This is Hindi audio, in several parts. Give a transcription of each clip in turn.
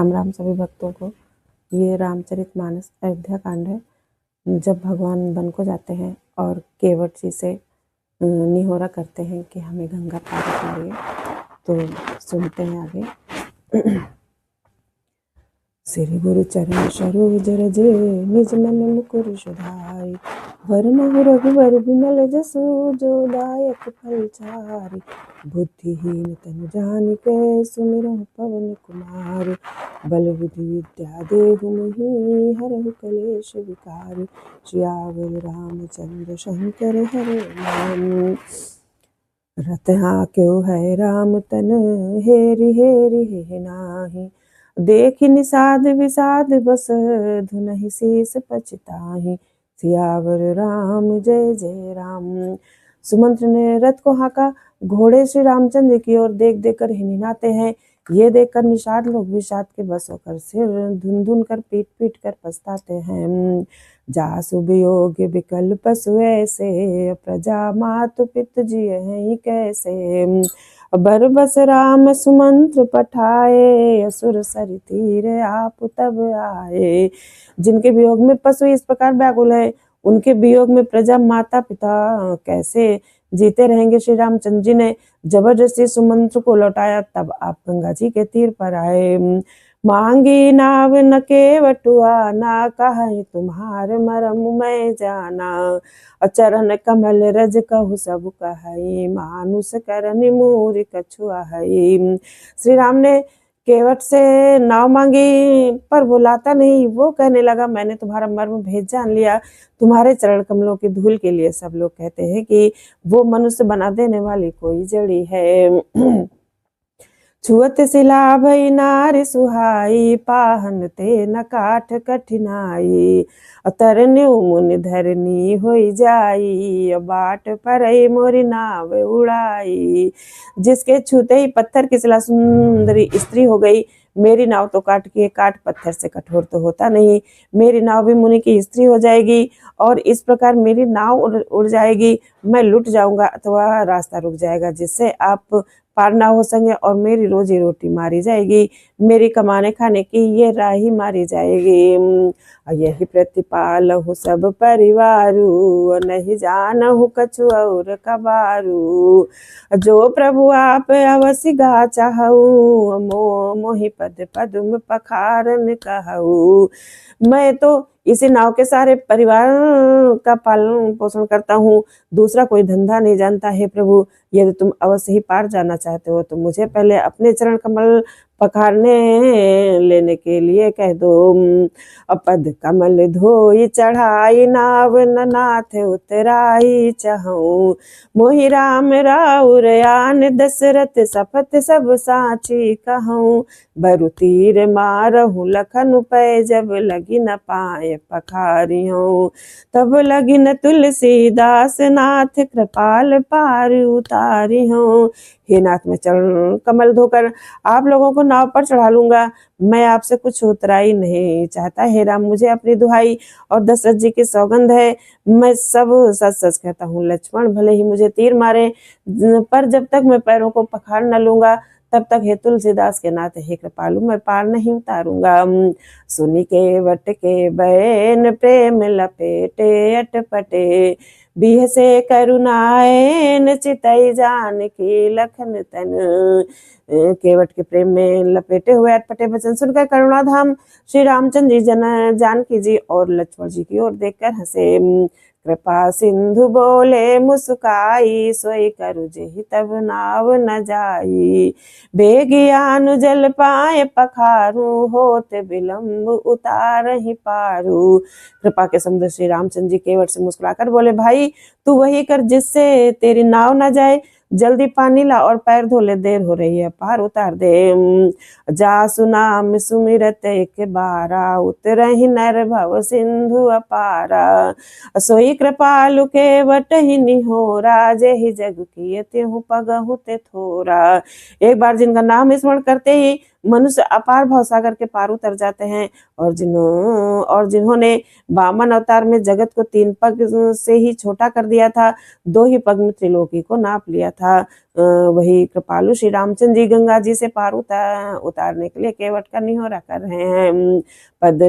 राम राम सभी भक्तों को। ये रामचरितमानस अयोध्या कांड है। जब भगवान वन को जाते हैं और केवट जी से निहोरा करते हैं कि हमें गंगा पार करिए, तो सुनते हैं आगे। श्री गुरु चरण सरोज रज निज मन मुकुर सुधारि, वरनहु रघुबर बिमल जसु जो दायक फल चारि। बुद्धिहीन तनु जानिके सुमिरहु पवन कुमार, बल बुद्धि विद्या देहु मोहि हरहु कलेश विकार। सियावर रामचंद्र शंकर हरे राम, रत हाक्यो है राम तन हेरि हेरि हे नाही। देखि निषाद विषाद बस धुनहि शीस पछताहि, सियावर राम जय जय राम। सुमंत्र ने रथ को हाका, घोड़े श्री रामचंद्र की ओर देख देख कर हिनहिनाते हैं। ये देखकर निषाद लोग विषाद के बस होकर सिर धुन धुन कर पीट पीट कर पछताते हैं। जासु वियोग विकल पशु ऐसे, प्रजा मातु पित जिय हैं कैसे। बर बस राम सुमंत्र पठाए, असुर सरि तीर आप तब आए। जिनके वियोग में पशु इस प्रकार व्याकुल है, उनके वियोग में प्रजा माता पिता कैसे जीते रहेंगे। श्री रामचंद्र जी ने जबरदस्ती सुमंत्र को लौटाया, तब आप गंगा जी के तीर पर आए। मांगी नाव न केवटुआ, ना कहि तुम्हार मरम मैं जाना। चरण कमल रज कहु सब कहई, मानुष करनि मूर कछुआ हई। श्री राम ने केवट से नाव मांगी, पर वो लाता नहीं। वो कहने लगा, मैंने तुम्हारा मर्म भेद जान लिया। तुम्हारे चरण कमलों की धूल के लिए सब लोग कहते हैं कि वो मनुष्य बना देने वाली कोई जड़ी है। छुअत सिला भई नारी सुहाई, पाहन ते न काठ कठिनाई। तरन्यु मुनि धरनी होई जाई, बाट परई मोरी नाव उड़ाई। जिसके छूते ही पत्थर की सिला सुंदरी स्त्री हो गई। मेरी नाव तो काट पत्थर से कठोर तो होता नहीं। मेरी नाव भी मुनि की स्त्री हो जाएगी, और इस प्रकार मेरी नाव उड़ जाएगी। मैं लुट जाऊंगा अथवा रास्ता रुक जाएगा, जिससे आप पार ना हो सके, और मेरी रोजी रोटी मारी जाएगी। मेरी कमाने खाने की ये राही मारी जाएगी। यही प्रतिपालहु सब परिवारू, नहीं जानहु कछु और कबारू। जो प्रभु आप अवश्य गा चाहूँ, मोहि पद पदुम पखारन कहूँ। मैं तो इसी नाव के सारे परिवार का पालन पोषण करता हूँ, दूसरा कोई धंधा नहीं जानता है। प्रभु, यदि तुम अवश्य ही पार जाना चाहते हो तो मुझे पहले अपने चरण कमल पखारने लेने के लिए कह दो। पद कमल धोई चढ़ाई, नाव न नाथ उतराई चाहूँ। मोहि राम राउर आन, दशरथ सपथ सब साची कहूँ। बरु तीर मारहूँ लखन पै, जब लगी न पाए पखारियों। तब लगी न तुलसीदास, नाथ कृपाल पार उतारी हूँ। हे नाथ, मैं चरण कमल धोकर आप लोगों को नाव पर चढ़ा लूंगा। मैं आपसे कुछ उतराई नहीं चाहता। हे राम, मुझे अपनी दुहाई और दशरथ जी की सौगंध है, मैं सब सच सच कहता हूँ। लक्ष्मण भले ही मुझे तीर मारे, पर जब तक मैं पैरों को पखार न लूंगा, तब तक हे तुलसीदास के नाथ हे कृपालु, मैं पार नहीं उतारूंगा। सुनि के वट के बैन, प्रेम लपेटे अटपटे। बिह से करुणाएन, चितई जान की लखन तन। केवट के प्रेम में लपेटे हुए अटपटे वचन सुनकर करुणाधाम श्री रामचंद्र जी जानकी जी और लक्ष्मण जी की ओर देखकर हंसे। कृपा सिंधु बोले मुस्काई, सोई करु जेहि तब नाव न जाई। बेगियानु जल पाए पखारू, होते विलंब उतार ही पारू। कृपा के समुद्र श्री रामचंद्र जी केवट से मुस्कुराकर बोले, भाई तू वही कर जिससे तेरी नाव न जाए। जल्दी पानी ला और पैर धो ले, देर हो रही है, पार उतार दे। जासु नाम सुमिरत एक बारा, उतरहि नर भव सिंधु अपारा। सोई कृपालु केवट ही निहोरा, जेहि जग किए हूँ पगहु ते थोरा। एक बार जिनका नाम स्मरण करते ही मनुष्य अपार भवसागर के पार उतर जाते हैं, और जिन्होंने वामन अवतार में जगत को 3 पग से ही छोटा कर दिया था, 2 ही पग में त्रिलोकी को नाप लिया था। वही कृपालु श्री रामचंद्र जी गंगा जी से पार उतारने के लिए केवट का निहोरा कर रहे हैं। पद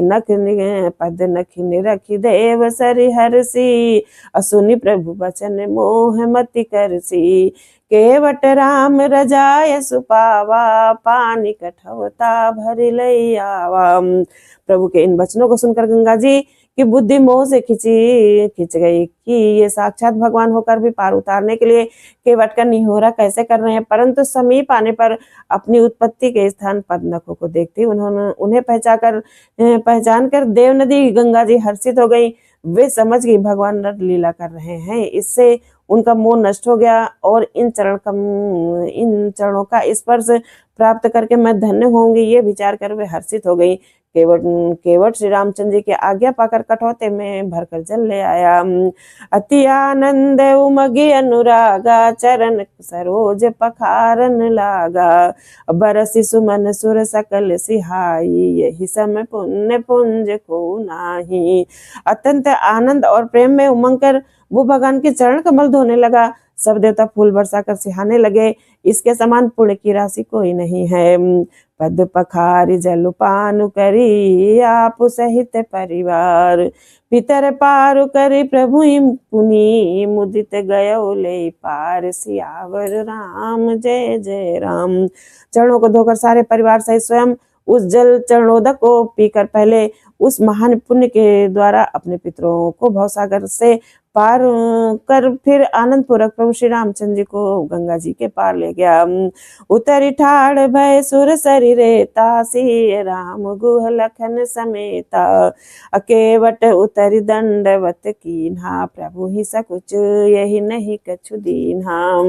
नख निरखि देव सरि हरसी, असुनि प्रभु बचन मोह मति करसी। केवट राम रजाय सुपावा, पानी कठवता भरि लई आवा। प्रभु के इन वचनों को सुनकर गंगा जी की बुद्धि मोह से खिंच गई कि ये साक्षात भगवान होकर भी पार उतारने के लिए केवट का निहोरा कैसे कर रहे हैं। परंतु समीप आने पर अपनी उत्पत्ति के स्थान पद्मनखों को देखते उन्हें पहचान कर देव नदी गंगा जी हर्षित हो गई। वे समझ गई भगवान नर लीला कर रहे हैं। इससे उनका मोह नष्ट हो गया और इन चरणों का स्पर्श प्राप्त करके मैं धन्य होंगी, ये विचार कर वे हर्षित हो गई। केवट श्री रामचंद्र जी की आज्ञा पाकर कठौते में भरकर जल ले आया। अति आनंद उमगी अनुरागा, चरण सरोज पखारन लागा। बरसि सुमन सुर सकल सिहाई, यही समय पुण्य पुंज को नाही। अत्यंत आनंद और प्रेम में उमंग कर वो भगवान के चरण कमल धोने लगा। सब देवता फूल बरसा कर सिहाने लगे। इसके समान पुण्य की राशि कोई नहीं है। पद पखारि जल पानु करी, आप सहित परिवार। पितर पारु करी प्रभु पुनि, मुदित गयो ले पार। सियावर राम जय जय राम। चरणों को धोकर सारे परिवार सहित स्वयं उस जल चरणोदक को पीकर पहले उस महान पुण्य के द्वारा अपने पितरों को भवसागर से पार कर फिर आनंद पूर्वक प्रभु श्री रामचंद्र जी को गंगा जी के पार ले गया। उतरी ठाड़ भय सुर शरीरेता, सिय राम गुह लखन समेता। अकेवट उतरी दंडवत कीन्हा, प्रभु ही सकुच यही नहीं कछु दीन्हा।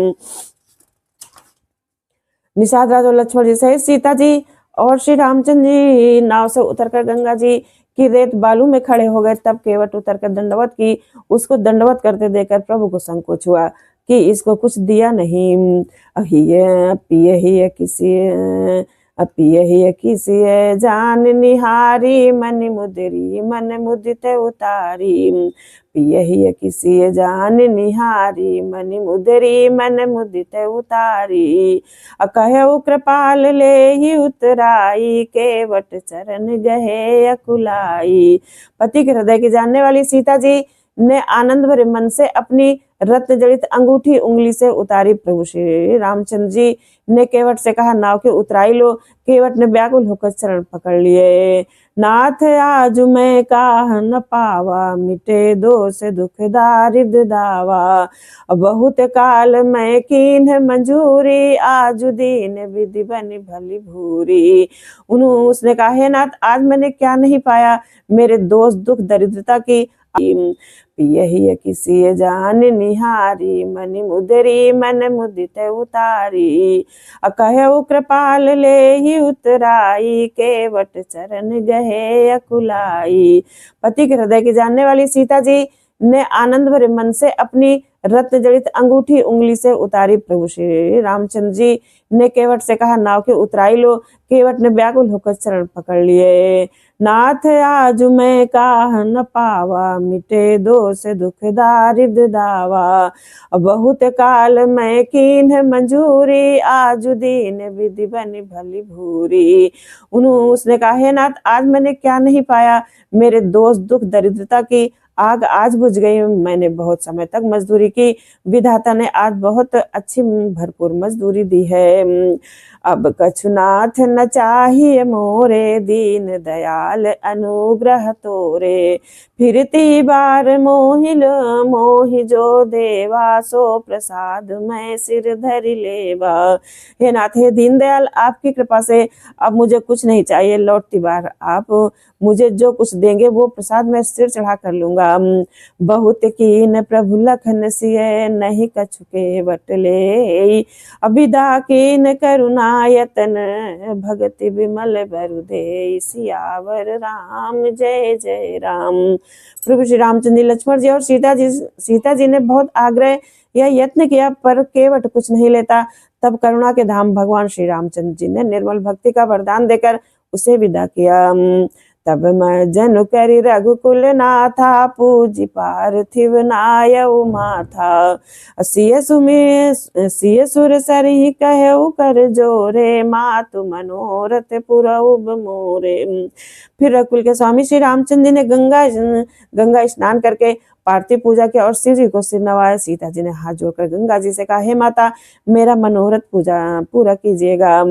निषाद राज और लक्ष्मण जी सहित सीता जी और श्री रामचंद्र जी नाव से उतरकर गंगा जी की रेत बालू में खड़े हो गए। तब केवट उतरकर दंडवत की। उसको दंडवत करते देखकर प्रभु को संकोच हुआ कि इसको कुछ दिया नहीं। अपिय किसी जान निहारी, मन मुदित उतारी। पिय किसी जान निहारी, मन मुदित उतारी। कहु कृपाल ले ही उतराई, केवट चरण गहे अकुलाई। पति के हृदय की जानने वाली सीता जी ने आनंद भरे मन से अपनी रत्न जड़ित अंगूठी उंगली से उतारी। प्रभु श्री रामचंद्र जी ने केवट से कहा, नाव के उतराई लो। केवट ने व्याकुल होकर चरण पकड़ लिए। नाथ आज मैं काह न पावा, मिटे दोष दुख दारिद दावा। बहुत काल मैं कीन्ह मंजूरी, आज दीन विधि बनी भली भूरी। उसने कहा, हे नाथ आज मैंने क्या नहीं पाया, मेरे दोष दुख दरिद्रता की। पियहि किसी जान निहारी, मन मुदित उतारी। कहु कृपाल ले ही उतराई, केवट चरण गहे अकुलाई। पति के हृदय की जानने वाली सीता जी ने आनंद भरे मन से अपनी रत्न जड़ित अंगूठी उंगली से उतारी। प्रभु श्री रामचंद्र जी ने केवट से कहा, नाव के उतराई लो। केवट ने व्याकुल होकर चरण पकड़ लिए। नाथ आज मैं काह न पावा, मिटे दोष दुख दारिद दावा। बहुत काल मैं कीन्ह मंजूरी, आज दीन विधि बनी भली भूरी। उसने कहा, हे नाथ आज मैंने क्या नहीं पाया, मेरे दोष दुख दरिद्रता की आग आज बुझ गई। मैंने बहुत समय तक मजदूरी की, विधाता ने आज बहुत अच्छी भरपूर मजदूरी दी है। अब कछु नाथ न चाहिए मोरे, दीन दयाल अनुग्रह तोरे। फिरती बार मोहि जो देवा, सो प्रसाद मैं सिर धरि लेवा। हे नाथ, हे दीन दयाल, आपकी कृपा से अब मुझे कुछ नहीं चाहिए। लौटती बार आप मुझे जो कुछ देंगे वो प्रसाद मैं सिर चढ़ा कर लूंगा। बहुत कीन प्रभु लखन सिय, नहीं कछु केवट ले। अभिदा कीन करुणायतन, भगति विमल बरु दे। सियावर राम जय जय राम। प्रभु श्री रामचंद्र लक्ष्मण जी और सीता जी ने बहुत आग्रह या यत्न किया, पर केवट कुछ नहीं लेता। तब करुणा के धाम भगवान श्री रामचंद्र जी ने निर्मल भक्ति का वरदान देकर उसे विदा किया। तब मैं जनु करी रघुकुल नाथा, पूजी पार्थिव नायउ माथा। सिय सुर सरी कहु कर जोरे, मातु मनोरथ पुरउब मोरे। फिर रघुकुल के स्वामी श्री रामचंद्र जी ने गंगा स्नान करके पार्थिव पूजा की और शिव जी को सिर नवाया। सीता जी ने हाथ जोड़कर गंगा जी से कहा, हे माता, मेरा मनोरथ पूरा कीजिएगा।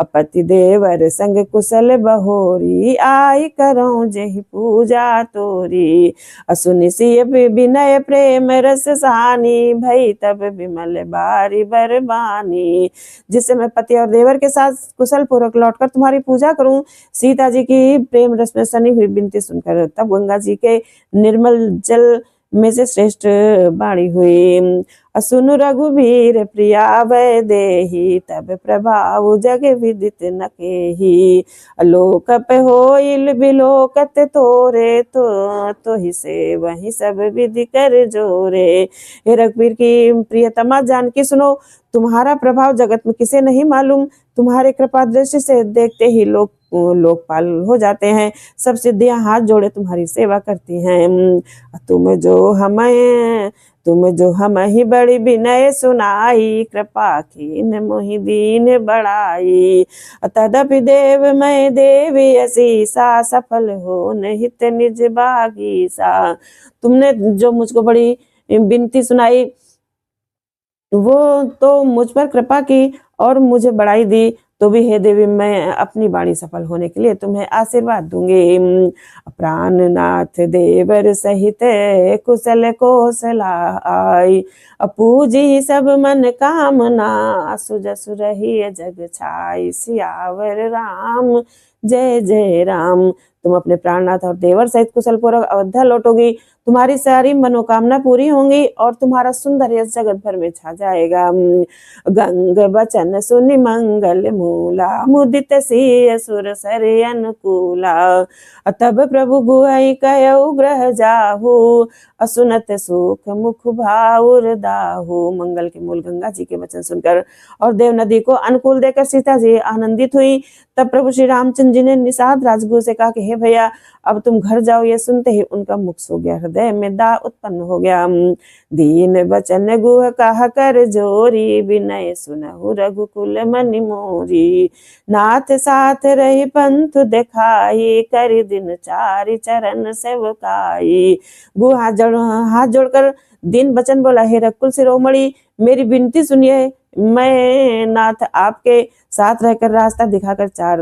पति देवर संग कुशल बहोरी, आई करो जेहि पूजा तोरी। सुनि सिय विनय प्रेम रस सानी, भई तब विमल बारी बरबानी। जिससे मैं पति और देवर के साथ कुशल पूर्वक लौटकर तुम्हारी पूजा करूं। सीता जी की प्रेम रस में सनी हुई विनती सुनकर तब गंगा जी के निर्मल जल में से श्रेष्ठ बाणी हुई। सुनु रघुवीर प्रिया वै देही, तब प्रभाव जग विदित न केही। लोक पे होइल बिलोकत तोरे, तो ही से वही सब विधि कर जोरे। हे रघुवीर की प्रियतमा जानकी सुनो, तुम्हारा प्रभाव जगत में किसे नहीं मालूम। तुम्हारे कृपा दृष्टि से देखते ही लोकपाल हो जाते हैं। सब सिद्धियां हाथ जोड़े तुम्हारी सेवा करती हैं। तुम जो हमें बड़ी विनय सुनाई, कृपा कीन मोहि दीन बढ़ाई। तदपि देव मैं देवी असीसा, सफल हो निहित निज बागीसा। तुमने जो मुझको बड़ी विनती सुनाई, वो तो मुझ पर कृपा की और मुझे बढ़ाई दी, तो भी हे देवी, मैं अपनी वाणी सफल होने के लिए तुम्हें आशीर्वाद दूंगी। प्राणनाथ देवर सहित कुशल कौशला आई, पूजी सब मन कामना, सुजसु रही जग छाई। सियावर राम जय जय राम। तुम अपने प्राणनाथ और देवर सहित कुशल पूर्वक अयोध्या लौटोगी। तुम्हारी सारी मनोकामना पूरी होंगी और तुम्हारा सुंदर यश जगत भर में छा जाएगा। गंग बचन सुनि मंगल मूला, मुदित सिय सुर सर अनुकूला। तब प्रभु गुहई कहु ग्रह जाहू, असुनत सुख मुख भाउर दाहू। मंगल के मूल गंगा जी के वचन सुनकर और देव नदी को अनुकूल देकर सीता जी आनंदित हुई। तब प्रभु श्री रामचंद्र जी ने निषाद राजगुरु से कहा कि हे भैया, अब तुम घर जाओ। ये सुनते ही उनका मुख सो गया, हृदय में दा उत्पन्न हो गया। दीन बचन गुह कहा कर जोरी, विनय सुनहु रघुकुल मनि मोरी। नाथ साथ रही पंथ दिखाई, करि दिन चारि चरण सेवकाई। गुह हाथ जोड़कर दीन बचन बोला, हे रघुकुल शिरोमणि, मेरी विनती सुनिए। मैं नाथ आपके साथ रहकर रास्ता दिखाकर 4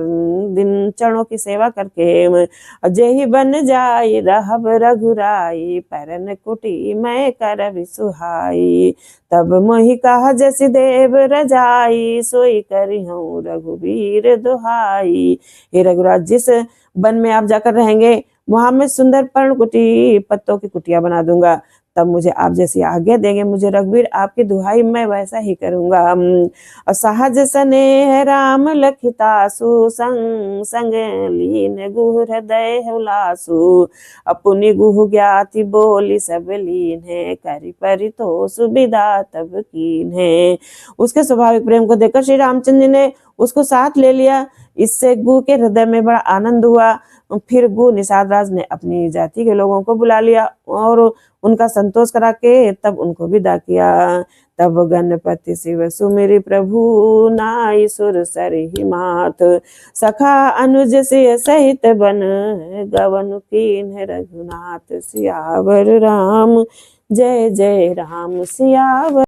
दिन चरणों की सेवा करके जेहि बन जाई, रहब रघुराई। परन कुटी मैं करबि सुहाई, तब मोहि कहा जसि देव रजाई। सोई करिहूँ रघुवीर दुहाई। हे रघुराज, जिस वन में आप जाकर रहेंगे, वहां मैं सुंदर पर्णकुटी पत्तों की कुटिया बना दूंगा। तब मुझे आप जैसी आज्ञा देंगे। मुझे रघुवीर आपकी दुहाई मैं वैसा ही करूंगा। सहज स्नेह राम लखितासु, संग संग लीन गुह हृदय हुलासु। अपनी गुह ज्ञाति बोली सब लीन है, करि परितोष सुविधा तब कीन है। उसके स्वाभाविक प्रेम को देखकर श्री रामचंद्र जी ने उसको साथ ले लिया। इससे गुह के हृदय में बड़ा आनंद हुआ। फिर गुह निषाद राज ने अपनी जाति के लोगों को बुला लिया और उनका संतोष करा के तब उनको विदा किया। तब गणपति शिव सुमिरि प्रभु, नाई सुर सरिहि मात। सखा अनुज सिय सहित बन, गवन कीन रघुनाथ। सियावर राम जय जय राम। सियावर